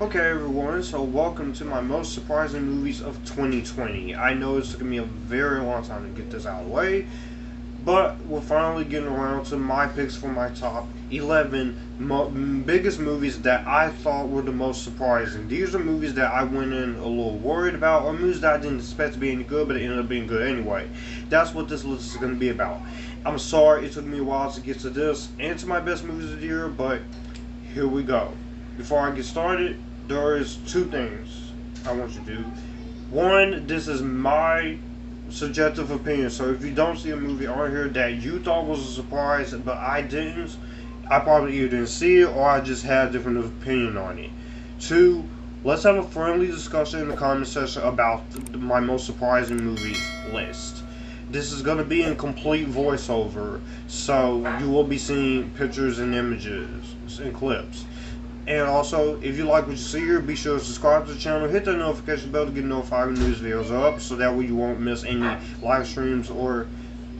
Okay everyone, so welcome to my most surprising movies of 2020. I know it's taken me a very long time to get this out of the way, but we're finally getting around to my picks for my top 11 biggest movies that I thought were the most surprising. These are movies that I went in a little worried about, or movies that I didn't expect to be any good, but it ended up being good anyway. That's what this list is going to be about. I'm sorry it took me a while to get to this and to my best movies of the year, but here we go. Before I get started, there is two things I want you to do. One, this is my subjective opinion, so if you don't see a movie on here that you thought was a surprise but I didn't, I probably either didn't see it or I just had a different opinion on it. Two, let's have a friendly discussion in the comment section about my most surprising movies list. This is going to be in complete voiceover, so you will be seeing pictures and images and clips. And also, if you like what you see here, be sure to subscribe to the channel, hit that notification bell to get notified when news videos are up, so that way you won't miss any live streams or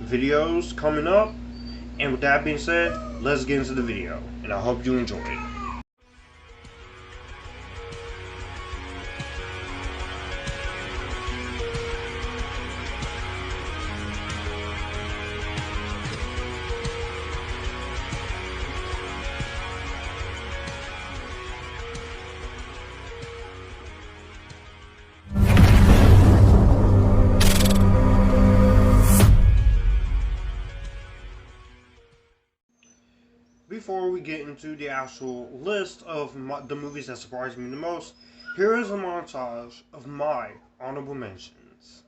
videos coming up. And with that being said, let's get into the video, and I hope you enjoy it. Before we get into the actual list of the movies that surprised me the most, here is a montage of my honorable mentions.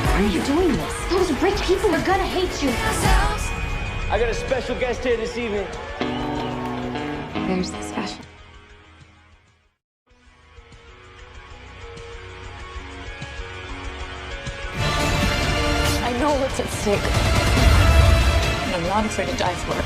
Why are you doing this? Those rich people are gonna hate you. I got a special guest here this evening. There's the special. I know what's at stake, and I'm not afraid to die for it.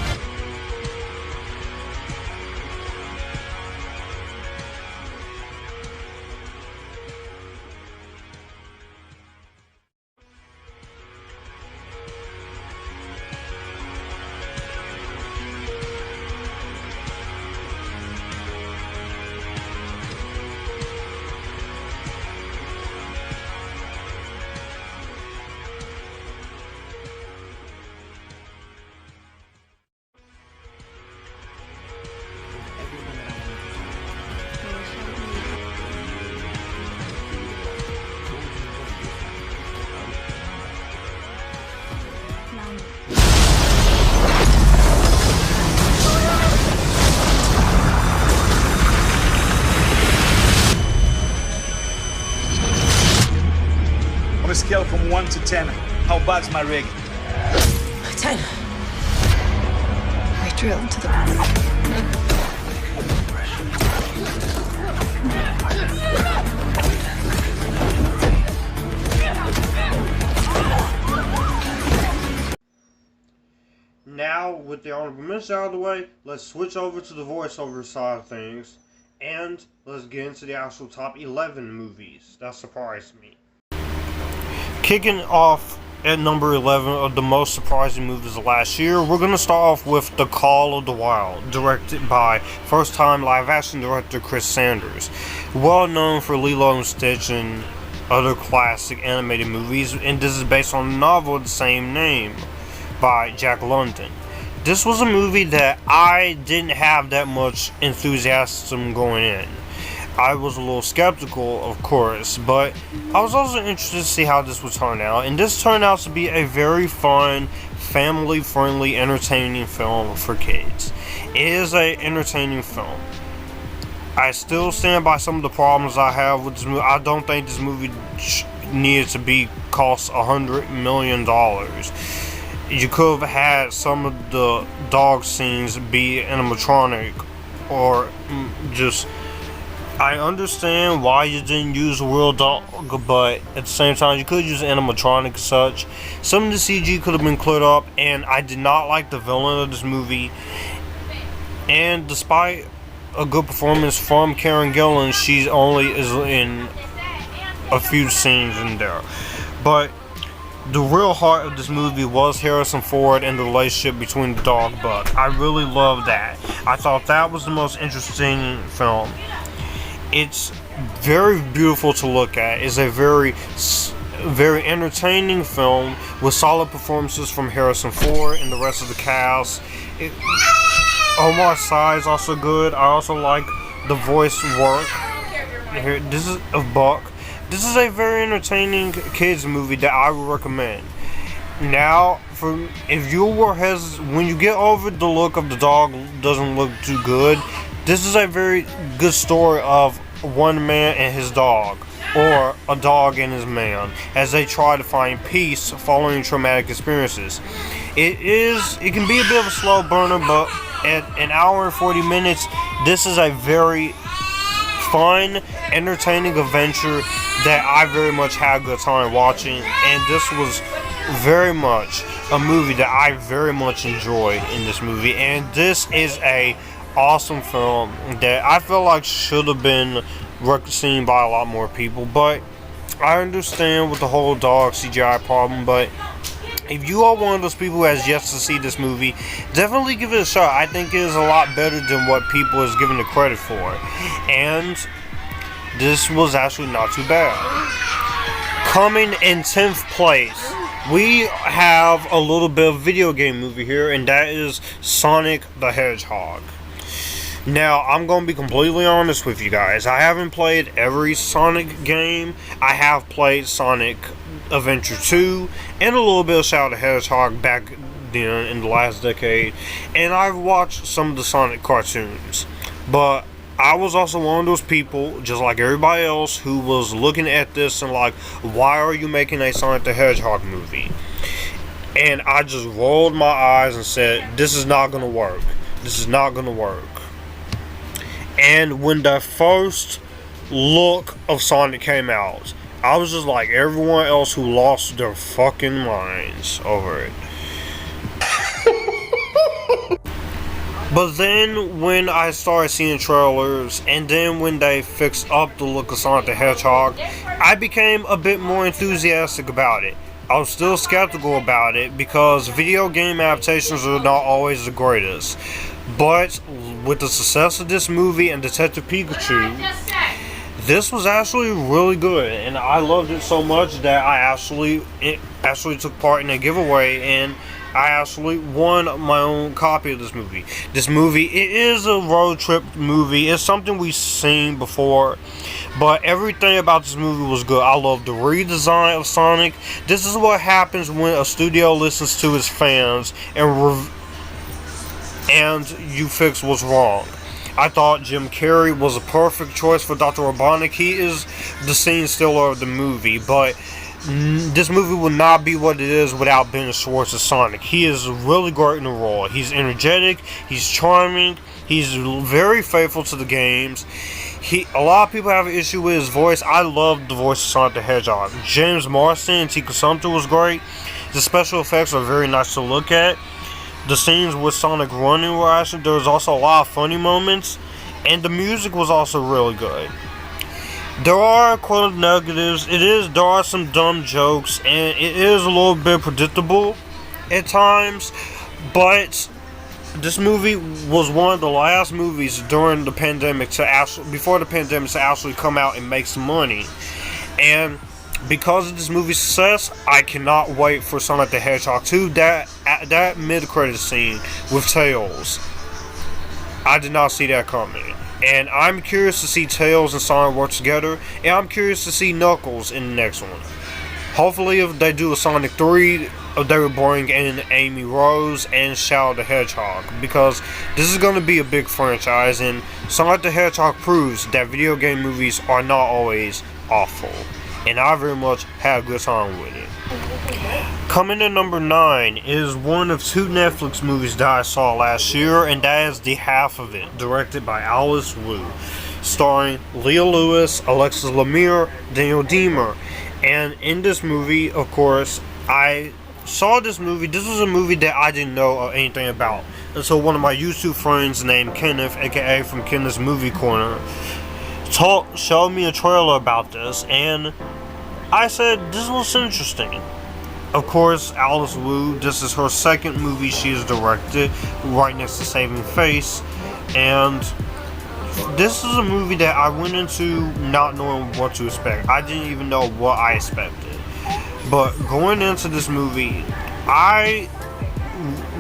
On a scale from 1 to 10, how bad's my rig? 10. We drilled to the bone. Now, with the honorable mention out of the way, let's switch over to the voiceover side of things, and let's get into the actual top 11 movies that surprised me. Kicking off at number 11 of the most surprising movies of last year, we're going to start off with The Call of the Wild, directed by first-time live-action director Chris Sanders. Well known for Lilo and Stitch and other classic animated movies, and this is based on a novel of the same name by Jack London. This was a movie that I didn't have that much enthusiasm going in. I was a little skeptical, of course, but I was also interested to see how this would turn out, and this turned out to be a very fun, family-friendly, entertaining film for kids. It is an entertaining film. I still stand by some of the problems I have with this movie. I don't think this movie needed to be cost $100 million. You could have had some of the dog scenes be animatronic, or just... I understand why you didn't use a real dog, but at the same time, you could use animatronic and such. Some of the CG could have been cleared up, and I did not like the villain of this movie. And despite a good performance from Karen Gillan, she only is in a few scenes in there. But the real heart of this movie was Harrison Ford and the relationship between the dog Buck. I really loved that. I thought that was the most interesting film. It's very beautiful to look at. It's a very entertaining film with solid performances from Harrison Ford and the rest of the cast. Omar Sy is also good. I also like the voice work. Here, this is of Buck. This is a very entertaining kids movie that I would recommend. Now, if you were when you get over the look of the dog doesn't look too good, this is a very good story of one man and his dog, or a dog and his man, as they try to find peace following traumatic experiences. It can be a bit of a slow burner, but at an hour and 40 minutes, this is a very fun, entertaining adventure that I very much had a good time watching, and this was very much a movie that I very much enjoyed in this movie. And this is a awesome film that I feel like should have been seen by a lot more people, but I understand with the whole dog CGI problem. But if you are one of those people who has yet to see this movie, definitely give it a shot. I think it is a lot better than what people is given the credit for, and this was actually not too bad. Coming in 10th place, we have a little bit of video game movie here, and that is Sonic the Hedgehog. Now, I'm going to be completely honest with you guys. I haven't played every Sonic game. I have played Sonic Adventure 2 and a little bit of Shadow the Hedgehog back then in the last decade. And I've watched some of the Sonic cartoons. But I was also one of those people, just like everybody else, who was looking at this and like, why are you making a Sonic the Hedgehog movie? And I just rolled my eyes and said, this is not going to work. This is not going to work. And when the first look of Sonic came out, I was just like everyone else who lost their fucking minds over it. But then when I started seeing trailers, and then when they fixed up the look of Sonic the Hedgehog, I became a bit more enthusiastic about it. I was still skeptical about it because video game adaptations are not always the greatest. But with the success of this movie and Detective Pikachu, this was actually really good, and I loved it so much that I actually took part in a giveaway, and I actually won my own copy of this movie. This movie, it is a road trip movie. It's something we've seen before, but everything about this movie was good. I love the redesign of Sonic. This is what happens when a studio listens to its fans and you fix what's wrong. I thought Jim Carrey was a perfect choice for Dr. Robotnik. He is the scene stealer of the movie, but this movie would not be what it is without Ben Schwartz as Sonic. He is really great in the role. He's energetic, he's charming, he's very faithful to the games. A lot of people have an issue with his voice. I love the voice of Sonic the Hedgehog. James Marsden and Tika Sumpter was great. The special effects are very nice to look at. The scenes with Sonic running were actually, there was also a lot of funny moments, and the music was also really good. There are quote negatives. There are some dumb jokes, and it is a little bit predictable at times, but this movie was one of the last movies during the pandemic before the pandemic to actually come out and make some money. And because of this movie's success, I cannot wait for Sonic the Hedgehog 2. That mid-credit scene with Tails, I did not see that coming. And I'm curious to see Tails and Sonic work together, and I'm curious to see Knuckles in the next one. Hopefully, if they do a Sonic 3, they will bring in Amy Rose and Shadow the Hedgehog, because this is going to be a big franchise, and Sonic the Hedgehog proves that video game movies are not always awful. And I very much had a good time with it. Coming in number 9 is one of 2 Netflix movies that I saw last year, and that is The Half of It, directed by Alice Wu, starring Leah Lewis, Alexis Lemire, Daniel Deemer. And in this movie, of course, I saw this movie. This was a movie that I didn't know anything about. And so one of my YouTube friends named Kenneth, aka from Kenneth's Movie Corner, showed me a trailer about this, and I said this looks interesting. Of course, Alice Wu, this is her second movie she has directed, right next to Saving Face, and this is a movie that I went into not knowing what to expect. I didn't even know what I expected. But going into this movie, I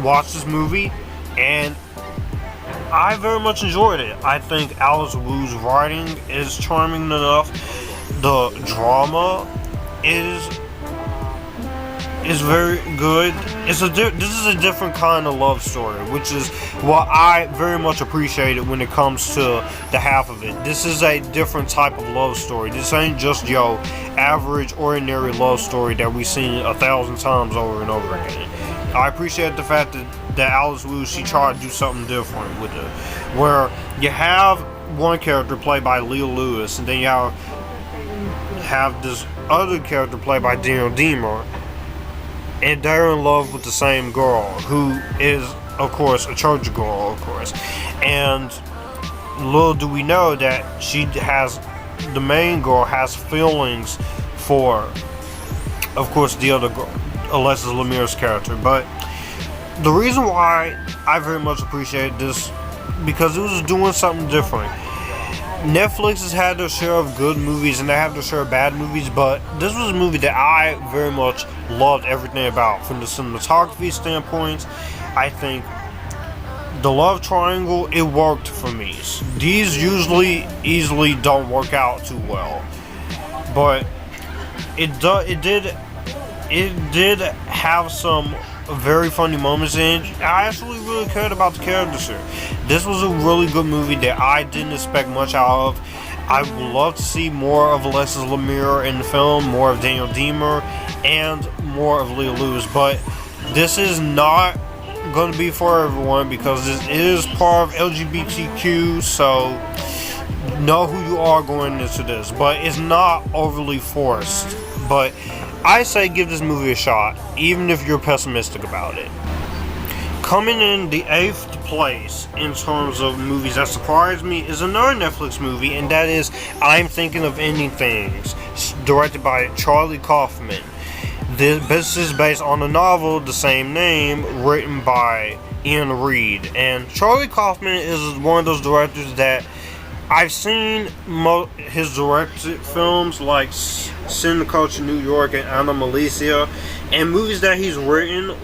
watched this movie and I very much enjoyed it. I think Alice Wu's writing is charming enough. The drama is very good. This is a different kind of love story, which is what I very much appreciated when it comes to the half of it. This is a different type of love story. This ain't just your average, ordinary love story that we've seen 1,000 times over and over again. I appreciate the fact that Alice Wu, she tried to do something different with it, where you have one character played by Leah Lewis, and then you have this other character played by Daniel Deemer, and they're in love with the same girl, who is, of course, a church girl, of course. And little do we know that the main girl has feelings for, of course, the other girl, Alexis Lemire's character. But the reason why I very much appreciate this, because it was doing something different. Netflix has had their share of good movies and they have their share of bad movies, but this was a movie that I very much loved everything about. From the cinematography standpoint, I think the love triangle, it worked for me. These usually easily don't work out too well, but it did have some very funny moments, and I actually really cared about the characters here. This was a really good movie that I didn't expect much out of. I would love to see more of Alexis Lemire in the film, more of Daniel Deemer, and more of Leah Lewis, but this is not going to be for everyone because this is part of LGBTQ, so know who you are going into this, but it's not overly forced. But I say give this movie a shot, even if you're pessimistic about it. Coming in the 8th place in terms of movies that surprised me is another Netflix movie, and that is I'm Thinking of Ending Things, directed by Charlie Kaufman. This is based on a novel, the same name, written by Ian Reed. And Charlie Kaufman is one of those directors that I've seen his directed films like Sin the Culture New York and Anomalisa, and movies that he's written.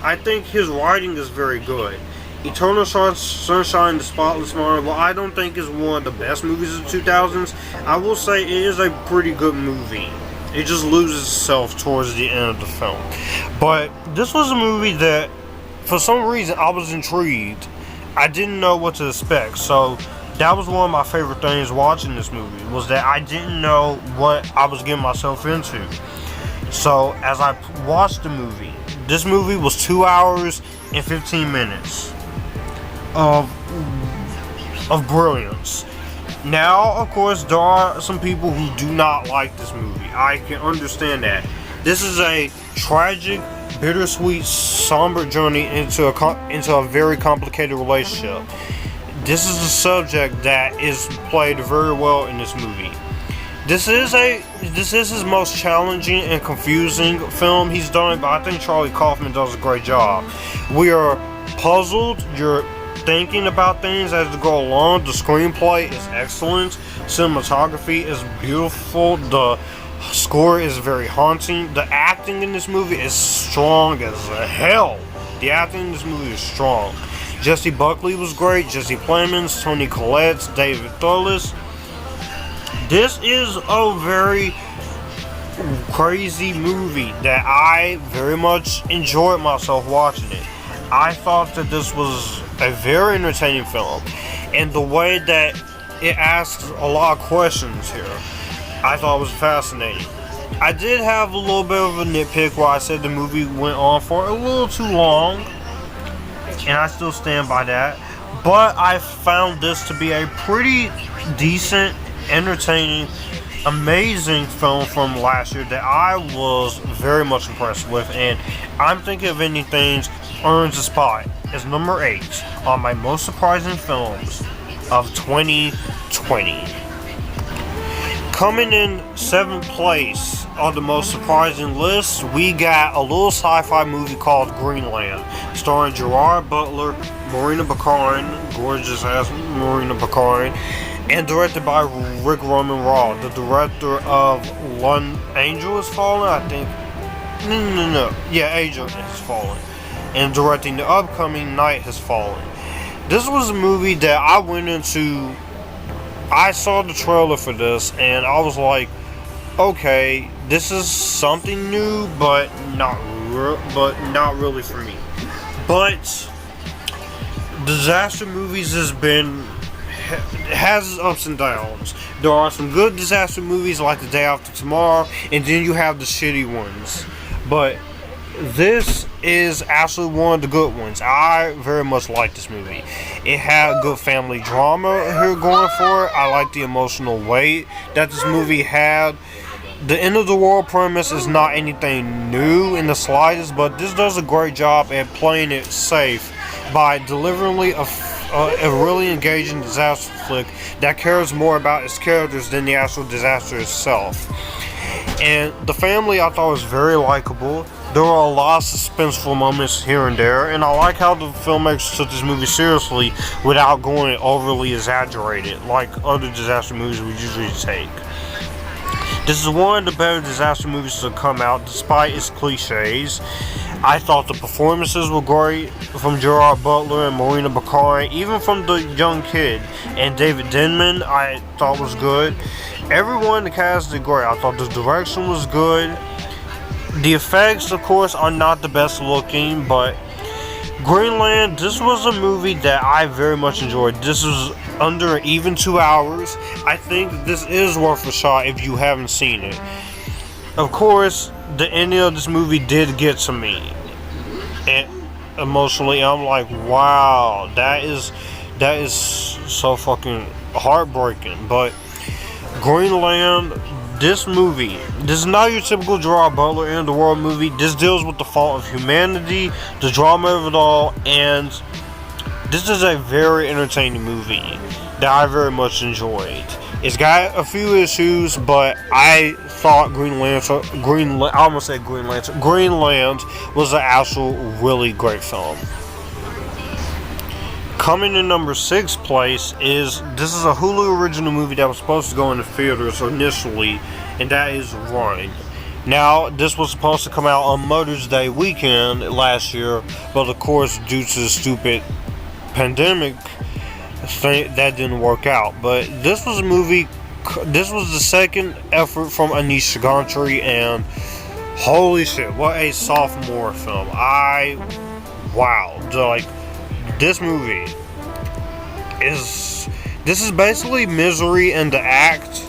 I think his writing is very good. Eternal Sunshine, The Spotless Mind, well, I don't think is one of the best movies of the 2000s. I will say it is a pretty good movie. It just loses itself towards the end of the film. But this was a movie that, for some reason, I was intrigued. I didn't know what to expect, so that was one of my favorite things watching this movie, was that I didn't know what I was getting myself into. So as I watched the movie, this movie was 2 hours and 15 minutes of brilliance. Now, of course, there are some people who do not like this movie. I can understand that. This is a tragic, bittersweet, somber journey into a very complicated relationship. This is a subject that is played very well in this movie. This is his most challenging and confusing film he's done, but I think Charlie Kaufman does a great job. We are puzzled. You're thinking about things as you go along. The screenplay is excellent. Cinematography is beautiful. The score is very haunting. The acting in this movie is strong as hell. The acting in this movie is strong. Jesse Buckley was great. Jesse Plemons, Toni Collette, David Thewlis. This is a very crazy movie that I very much enjoyed myself watching it. I thought that this was a very entertaining film, and the way that it asks a lot of questions here, I thought was fascinating. I did have a little bit of a nitpick where I said the movie went on for a little too long, and I still stand by that, but I found this to be a pretty decent, entertaining, amazing film from last year that I was very much impressed with, and I'm Thinking of Ending Things earns a spot as number 8 on my most surprising films of 2020. Coming in 7th place, on the most surprising list, we got a little sci-fi movie called Greenland, starring Gerard Butler, Marina Baccarin, gorgeous ass Marina Baccarin, and directed by Rick Roman Raw, the director of Angel Has Fallen, I think. No. Yeah, Angel Has Fallen. And directing the upcoming Night Has Fallen. This was a movie that I went into. I saw the trailer for this, and I was like, okay, this is something new, but not really for me. But disaster movies has its ups and downs. There are some good disaster movies like The Day After Tomorrow, and then you have the shitty ones. But this is actually one of the good ones. I very much like this movie. It had good family drama here going for it. I like the emotional weight that this movie had. The end of the world premise is not anything new in the slightest, but this does a great job at playing it safe by delivering a really engaging disaster flick that cares more about its characters than the actual disaster itself. And the family, I thought, was very likable. There were a lot of suspenseful moments here and there, and I like how the filmmakers took this movie seriously without going overly exaggerated like other disaster movies we usually take. This is one of the better disaster movies to come out, despite its cliches. I thought the performances were great from Gerard Butler and Marina Baccarin, even from the young kid. And David Denman, I thought was good. Everyone in the cast did great. I thought the direction was good. The effects, of course, are not the best looking, but Greenland, this was a movie that I very much enjoyed. This was under even 2 hours. I think this is worth a shot if you haven't seen it. Of course, the ending of this movie did get to me, and emotionally, I'm like, wow, that is so fucking heartbreaking. But Greenland, this is not your typical Gerard Butler end of the world movie. This deals with the fault of humanity, the drama of it all, and this is a very entertaining movie that I very much enjoyed. It's got a few issues, but I thought Greenland was an actual really great film. Coming in number 6 place is a Hulu original movie that was supposed to go into theaters initially, and that is Run. Now, this was supposed to come out on Mother's Day weekend last year, but of course, due to the stupid pandemic thing, that didn't work out. But this was the second effort from Anisha Gantry, and holy shit, what a sophomore film. This movie is basically Misery in the act,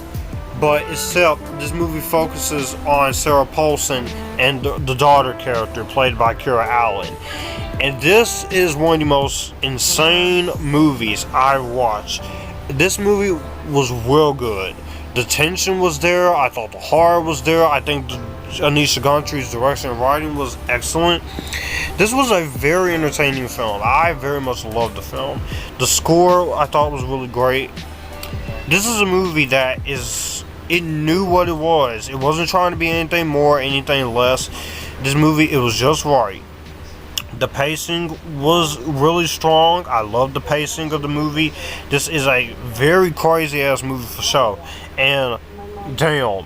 but except this movie focuses on Sarah Paulson and the daughter character played by Kira Allen. And this is one of the most insane movies I've watched. This movie was real good. The tension was there. I thought the horror was there. I think Anisha Gantry's direction and writing was excellent. This was a very entertaining film. I very much loved the film. The score I thought was really great. This is a movie that it knew what it was. It wasn't trying to be anything more, anything less. This movie, it was just right. The pacing was really strong. I love the pacing of the movie. This is a very crazy ass movie for sure. And damn,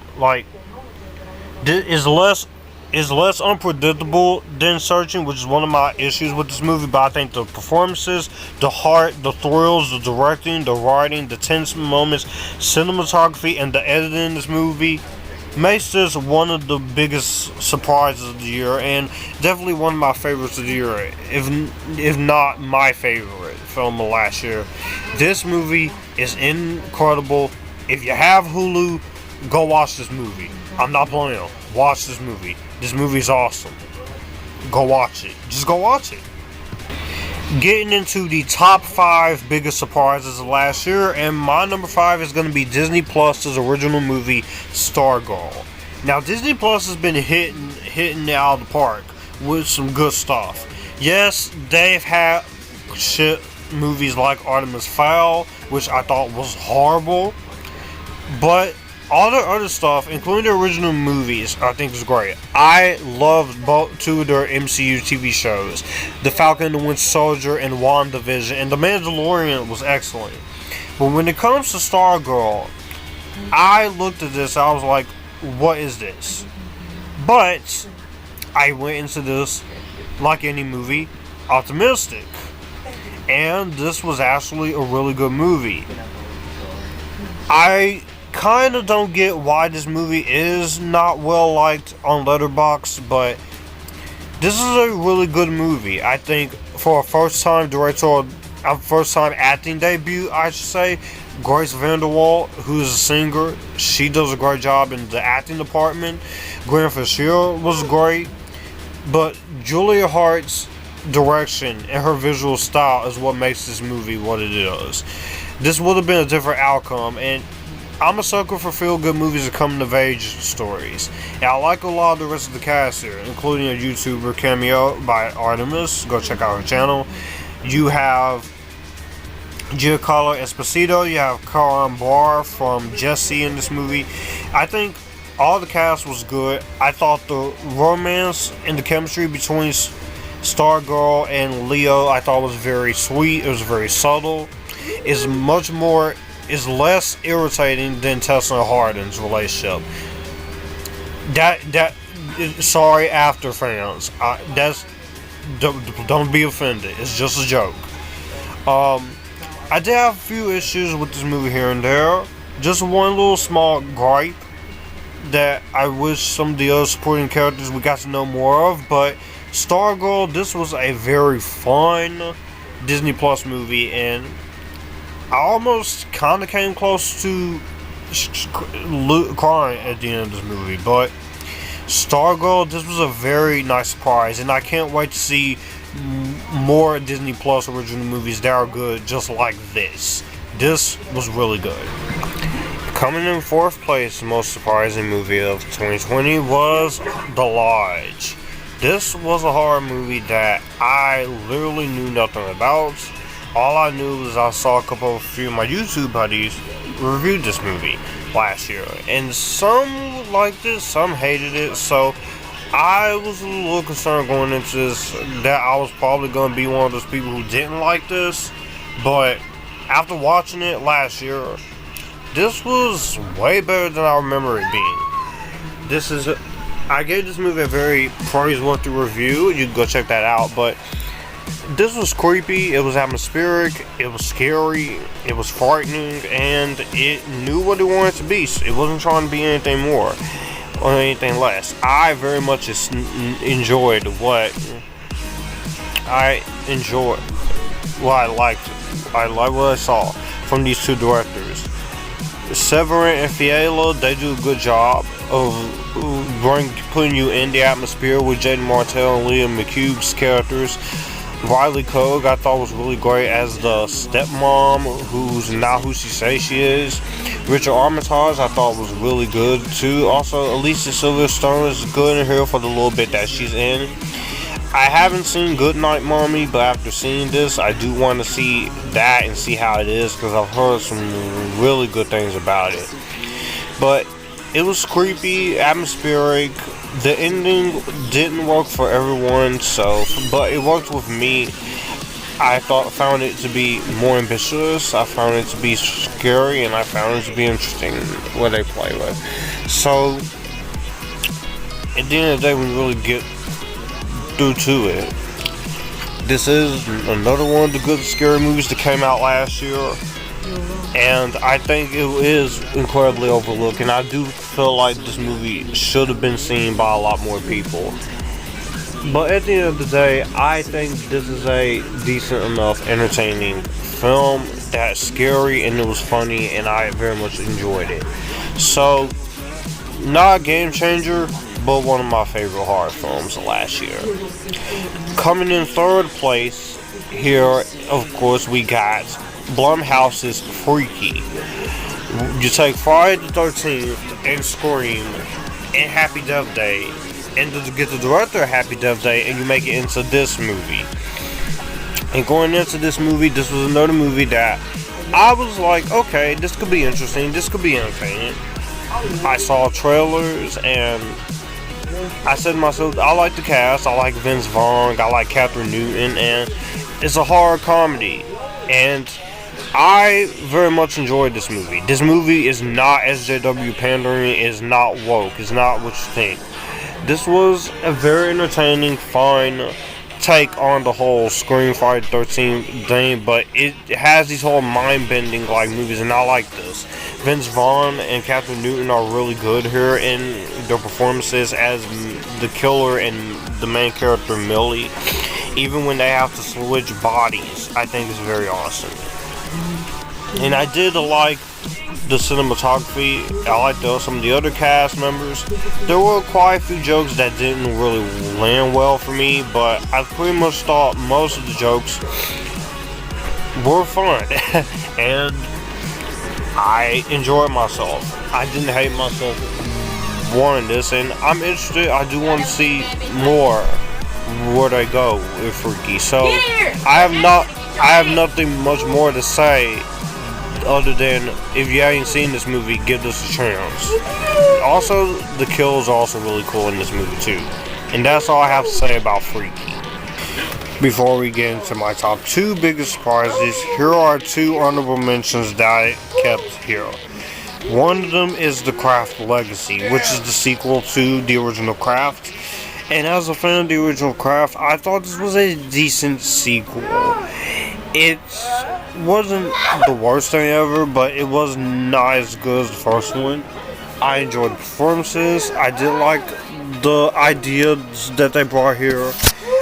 this is less unpredictable than Searching, which is one of my issues with this movie. But I think the performances, the heart, the thrills, the directing, the writing, the tense moments, cinematography, and the editing in this movie makes this one of the biggest surprises of the year, and definitely one of my favorites of the year, if not my favorite film of last year. This movie is incredible. If you have Hulu, go watch this movie. I'm not playing. Watch this movie. This movie's awesome. Go watch it. Just go watch it. Getting into the top 5 biggest surprises of last year, and my number 5 is going to be Disney Plus's original movie, Stargirl. Now, Disney Plus has been hitting it out of the park with some good stuff. Yes, they've had shit movies like Artemis Fowl, which I thought was horrible, but all the other stuff, including the original movies, I think is great. I loved both two of their MCU TV shows, The Falcon and the Winter Soldier and WandaVision, and The Mandalorian was excellent. But when it comes to Stargirl, I looked at this, I was like, what is this? But I went into this, like any movie, optimistic. And this was actually a really good movie. I kind of don't get why this movie is not well liked on Letterboxd, but this is a really good movie. I think for a first time acting debut, I should say, Grace Vanderwall, who's a singer, she does a great job in the acting department. Gwen Fisher was great, but Julia Hart's direction and her visual style is what makes this movie what it is. This would have been a different outcome, and I'm a sucker for feel-good movies and coming-of-age stories. And I like a lot of the rest of the cast here, including a YouTuber cameo by Artemis. Go check out her channel. You have Giancarlo Esposito. You have Karan Barr from Jesse in this movie. I think all the cast was good. I thought the romance and the chemistry between Stargirl and Leo, I thought was very sweet. It was very subtle. It's less irritating than Tessa and Harden's relationship. Sorry, after fans. Don't be offended. It's just a joke. I did have a few issues with this movie here and there. Just one little small gripe that I wish some of the other supporting characters we got to know more of. But Stargirl, this was a very fun Disney Plus movie, and I almost kind of came close to crying at the end of this movie. But Stargirl, this was a very nice surprise, and I can't wait to see more Disney Plus original movies that are good just like this. This was really good. Coming in fourth place, the most surprising movie of 2020 was The Lodge. This was a horror movie that I literally knew nothing about. All I knew was I saw a few of my YouTube buddies reviewed this movie last year, and some liked it, some hated it, so I was a little concerned going into this that I was probably going to be one of those people who didn't like this. But after watching it last year, this was way better than I remember it being. I gave this movie a very praiseworthy review. You can go check that out. But this was creepy, it was atmospheric, it was scary, it was frightening, and it knew what it wanted to be. It wasn't trying to be anything more or anything less. I very much enjoyed what I liked. I like what I saw from these two directors. Severin and Fiala, they do a good job of putting you in the atmosphere with Jaden Martell and Liam McHugh's characters. Riley Cogue, I thought was really great as the stepmom, who's not who she says she is. Richard Armitage, I thought was really good too. Also, Alicia Silverstone is good in here for the little bit that she's in. I haven't seen Goodnight Mommy, but after seeing this, I do want to see that and see how it is, because I've heard some really good things about it. But it was creepy, atmospheric. The ending didn't work for everyone, but it worked with me. I found it to be more ambitious. I found it to be scary, and I found it to be interesting what they play with. So at the end of the day, when you really get through to it, this is another one of the good scary movies that came out last year, and I think it is incredibly overlooked, and I do feel like this movie should have been seen by a lot more people. But at the end of the day, I think this is a decent enough entertaining film that's scary, and it was funny, and I very much enjoyed it. So, not a game changer, but one of my favorite horror films last year. Coming in third place here, of course, we got Blumhouse's Freaky. You take Friday the 13th and Scream and Happy Death Day, and to get the director of Happy Death Day, and you make it into this movie. And going into this movie, this was another movie that I was like, okay, this could be interesting, this could be entertaining. I saw trailers and I said to myself, I like the cast, I like Vince Vaughn, I like Catherine Newton, and it's a horror comedy. And I very much enjoyed this movie. This movie is not SJW pandering, it's not woke, it's not what you think. This was a very entertaining, fine take on the whole Scream Friday 13 thing, but it has these whole mind-bending like movies, and I like this. Vince Vaughn and Catherine Newton are really good here in their performances as the killer and the main character Millie. Even when they have to switch bodies, I think it's very awesome. And I did like the cinematography. I liked some of the other cast members. There were quite a few jokes that didn't really land well for me, but I pretty much thought most of the jokes were fun. And I enjoyed myself. I didn't hate myself watching this, and I'm interested. I do want to see more where they go with Freaky. So I have nothing much more to say other than, if you haven't seen this movie, give this a chance. Also, the kills are also really cool in this movie too. And that's all I have to say about Freaky. Before we get into my top 2 biggest surprises, here are 2 honorable mentions that I kept here. One of them is The Craft Legacy, which is the sequel to the original Craft. And as a fan of the original Craft, I thought this was a decent sequel. It wasn't the worst thing ever, but it was not as good as the first one. I enjoyed the performances. I did like the ideas that they brought here.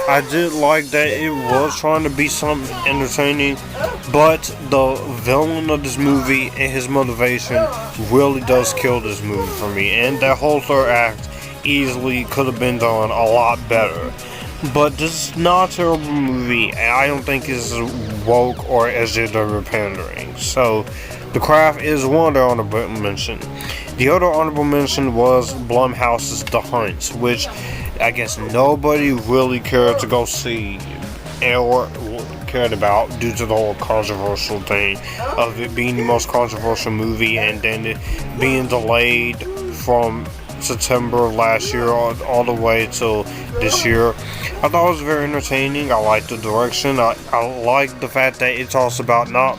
I did like that it was trying to be something entertaining, but the villain of this movie and his motivation really does kill this movie for me. And that whole third act easily could have been done a lot better. But this is not a terrible movie, and I don't think it's woke or SJW pandering. So, The Craft is one honorable mention. The other honorable mention was Blumhouse's The Hunt, which I guess nobody really cared to go see or cared about due to the whole controversial thing of it being the most controversial movie and then it being delayed from September of last year all the way till this year. I thought it was very entertaining. I liked the direction. I liked the fact that it talks about not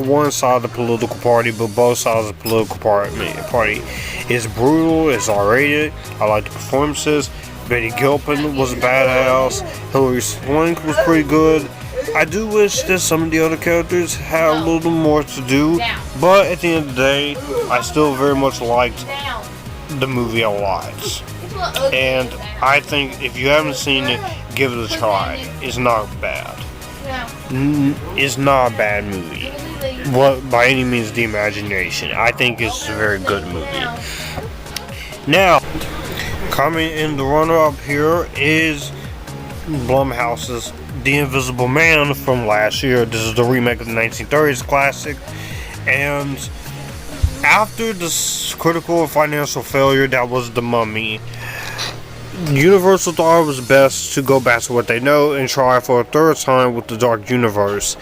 one side of the political party, but both sides of the political party. It's brutal. It's R-rated. I liked the performances. Betty Gilpin was badass. Hilary Swank was pretty good. I do wish that some of the other characters had a little more to do, but at the end of the day, I still very much liked the movie a lot. And I think if you haven't seen it, give it a try. It's not bad. It's not a bad movie. By any means the imagination. I think it's a very good movie. Now, coming in the runner-up here is Blumhouse's The Invisible Man from last year. This is the remake of the 1930s classic. And after this critical financial failure that was The Mummy, Universal thought it was best to go back to what they know and try for a third time with the Dark Universe.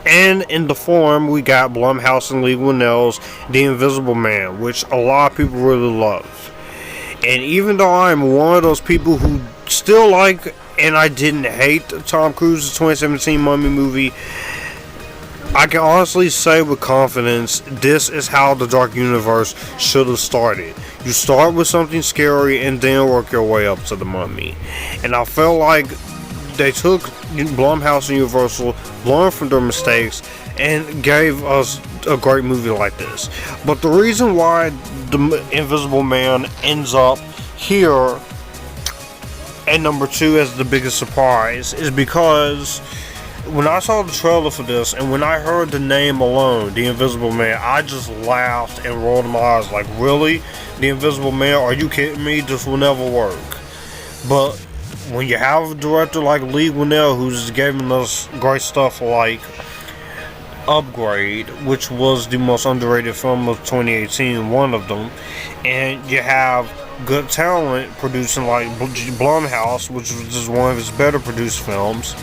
And in the form, we got Blumhouse and Lee Winnell's The Invisible Man, which a lot of people really love. And even though I'm one of those people who still like and I didn't hate Tom Cruise's 2017 Mummy movie, I can honestly say with confidence, this is how the Dark Universe should have started. You start with something scary and then work your way up to the Mummy. And I felt like they took Blumhouse and Universal, learned from their mistakes, and gave us a great movie like this. But the reason why The Invisible Man ends up here at number 2 as the biggest surprise is because when I saw the trailer for this and when I heard the name alone, The Invisible Man, I just laughed and rolled my eyes like, really? The Invisible Man? Are you kidding me? This will never work. But when you have a director like Lee Winnell, who's given us great stuff like Upgrade, which was the most underrated film of 2018, one of them, and you have good talent producing like Blumhouse, which was one of his better produced films,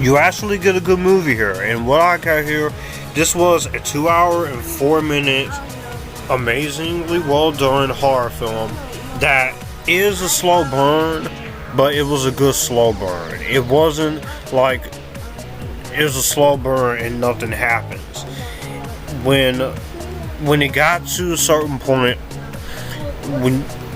you actually get a good movie here. And what I got here, this was a 2 hour and 4 minute amazingly well done horror film that is a slow burn, but it was a good slow burn. It wasn't like it was a slow burn and nothing happens. When it got to a certain point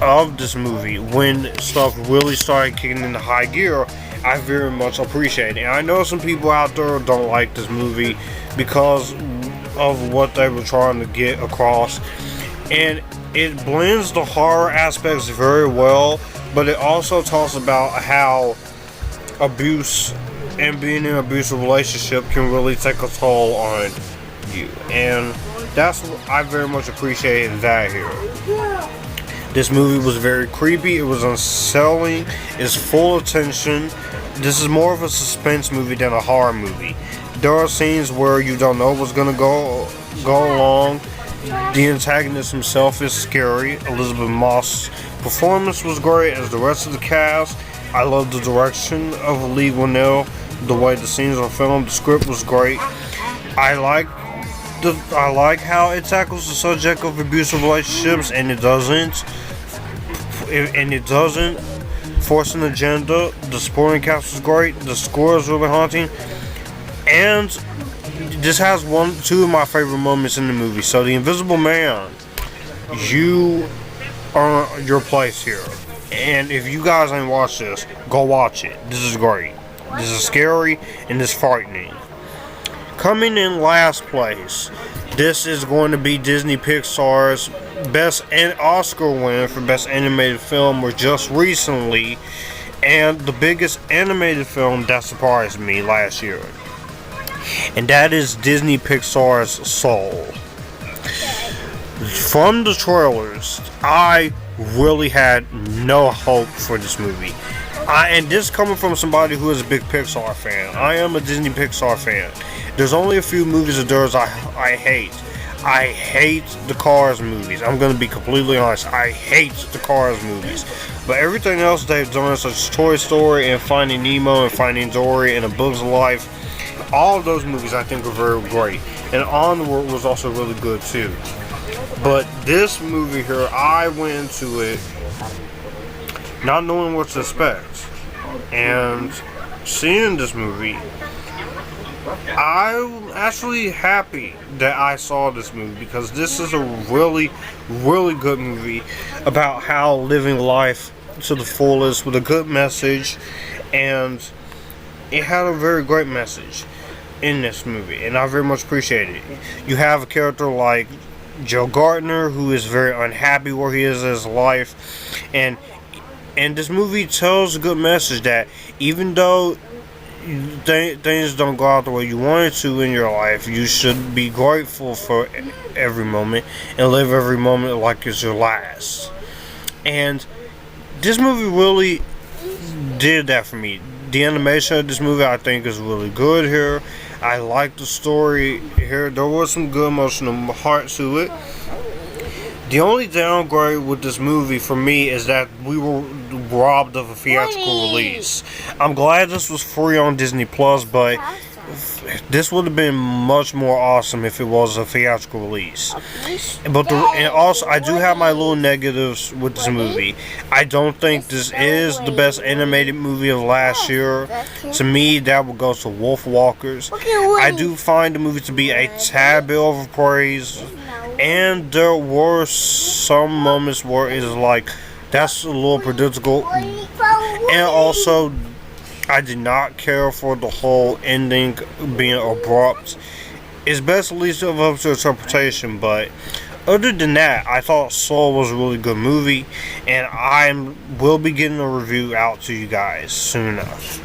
of this movie, when stuff really started kicking into high gear, I very much appreciate it. And I know some people out there don't like this movie because of what they were trying to get across, and it blends the horror aspects very well, but it also talks about how abuse and being in an abusive relationship can really take a toll on you, and that's what I very much appreciated that here. This movie was very creepy, it was unsettling, it's full of tension. This is more of a suspense movie than a horror movie. There are scenes where you don't know what's gonna go along. The antagonist himself is scary. Elizabeth Moss' performance was great, as the rest of the cast. I love the direction of Lee Winnell, the way the scenes are filmed. The script was great. I like how it tackles the subject of abusive relationships, and it doesn't force an agenda. The supporting cast was great. The score is really haunting, and this has two of my favorite moments in the movie. So, the Invisible Man, you earn your place here, and if you guys ain't watched this, go watch it. This is great. This is scary and it's frightening. Coming in last place, this is going to be Disney Pixar's best Oscar win for Best Animated Film was just recently, and the biggest animated film that surprised me last year, and that is Disney Pixar's Soul. From the trailers, I really had no hope for this movie. And this coming from somebody who is a big Pixar fan. I am a Disney Pixar fan. There's only a few movies of theirs I hate. I hate the Cars movies. I'm going to be completely honest. I hate the Cars movies. But everything else they've done, such as Toy Story and Finding Nemo and Finding Dory and A Bug's Life, all of those movies I think are very great. And Onward was also really good too. But this movie here, I went into it not knowing what to expect. And seeing this movie, I'm actually happy that I saw this movie, because this is a really, really good movie about how living life to the fullest with a good message, and it had a very great message in this movie, and I very much appreciate it. You have a character like Joe Gardner, who is very unhappy where he is in his life, and this movie tells a good message that even though things don't go out the way you want it to in your life, you should be grateful for every moment and live every moment like it's your last. And this movie really did that for me. The animation of this movie, I think, is really good here. I like the story here. There was some good emotional heart to it. The only downgrade with this movie for me is that we were robbed of a theatrical release. I'm glad this was free on Disney Plus, but this would have been much more awesome if it was a theatrical release. And also, I do have my little negatives with this movie. I don't think this is the best animated movie of last year. To me, that would go to Wolf Walkers. I do find the movie to be a tad bit overpraised, and there were some moments where it's like, that's a little predictable. And also, I did not care for the whole ending being abrupt. It's best at least up to interpretation, but other than that, I thought Soul was a really good movie, and I will be getting a review out to you guys soon enough.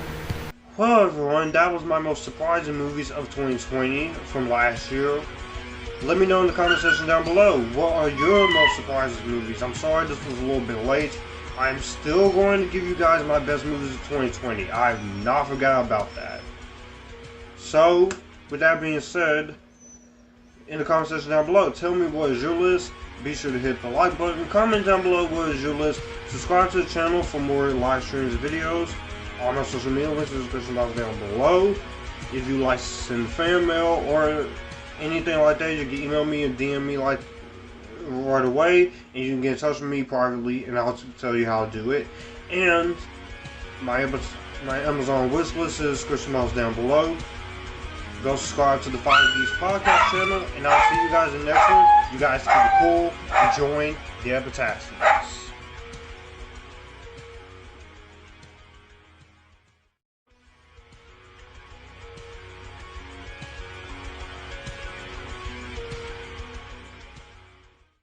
Well, everyone, that was my most surprising movies of 2020 from last year. Let me know in the comment section down below, what are your most surprising movies? I'm sorry this was a little bit late. I'm still going to give you guys my best movies of 2020. I have not forgot about that. So, with that being said, in the comment section down below, tell me what is your list. Be sure to hit the like button, comment down below what is your list. Subscribe to the channel for more live streams and videos. All my social media links in the description box down below. If you like to send fan mail or anything like that, you can email me and DM me like right away, and you can get in touch with me privately, and I'll tell you how to do it. And my Amazon wish list is description box down below. Go subscribe to the 5 Geeks podcast channel, and I'll see you guys in the next one. You guys keep it cool and join the Epictastic.